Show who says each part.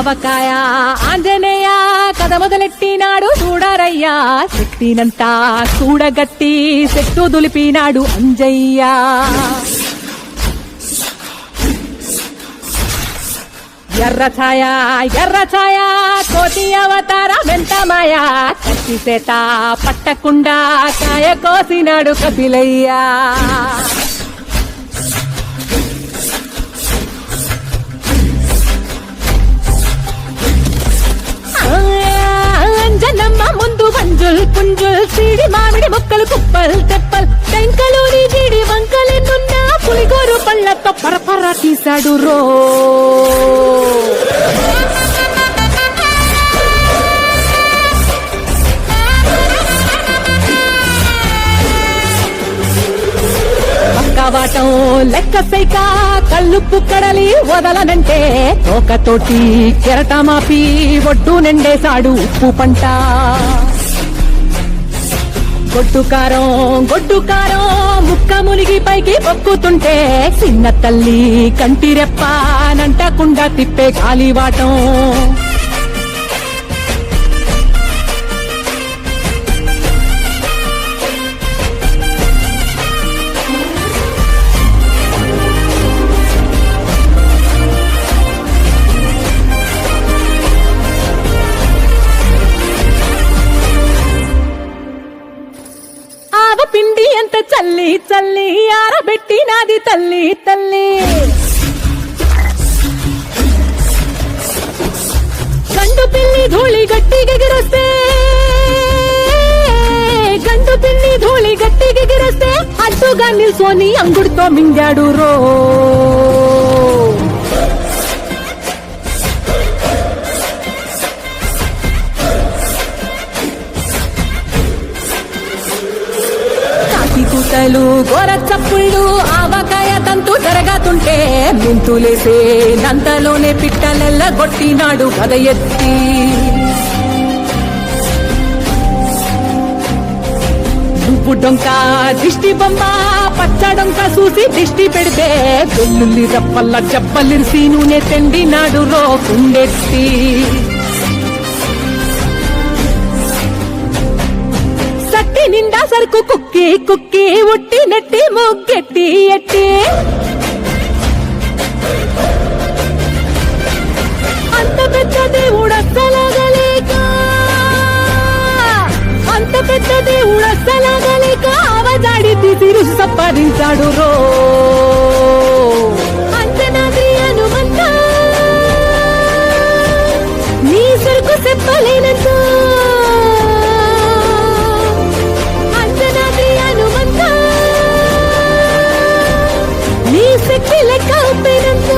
Speaker 1: ఆవకాయ ఆంజనేయ కథ మొదలెట్టినాడు చూడరయ్యా శక్తినంతా చూడగట్టి చెట్టు దులిపినాడు అంజయ్య ఎర్ర ఛాయ కోటి అవతార వెంటమాయ కత్తి సేత పట్టకుండా కాయ కోసినాడు కపిలయ్యా అంజనమ్మ ముందు వంజుల్ పుంజుల్ సీడి మామిడి మొక్కలు కుప్పల్ తెప్పల్ టెంకలోని జీడి వంకలెన్నున్న పులిగోరు పళ్ళతో పరపర తీశాడు రో పక్కవాటం లెక్క సైక కల్లుప్పు కడలి వదలనంటే తోకతోటి కెరటమాపి ఒడ్డు నిండేశాడు ఉప్పు పంట గొడ్డు కారం ముక్క మునిగి పైకి పొక్కుతుంటే చిన్న తల్లి కంటిరెప్ప నంటకుండా తిప్పే గాలివాటం పిండి ఎంత చల్లి చల్లి ఆరబెట్టినాది తల్లి తల్లి గండు పిల్లి ధూళి గట్టిగెగిరొస్తే అడ్డుగా నిల్సోని అంగుడితో మింగాడు రో కూతలు గోర చప్పుళ్ళు ఆవకాయ తంతు జరగతుంటే మింతులేసే నంతలోనే పిట్టలెల్ల గొట్టినాడు కథ ఎత్తి నువ్వు డొంక దిష్టి బొమ్మ పచ్చడొంక చూసి దిష్టి పెడితే వెల్లుల్లి రప్పల్ల చెప్పలిరిసి నూనె తెండినాడు రో కుండెత్తి నిండా సరుకు కుక్కి ఉట్టి నెట్టి ముగ్గెట్టి ఎట్టి అంత పెద్ద దేవుడక్కలాగలేక అవజాడి తీసి రుచి సంపాదించాడు రో అంజనాద్రి హనుమంత నీ సరుకు చెప్పలేనంత లెక్క ఉప్పినంత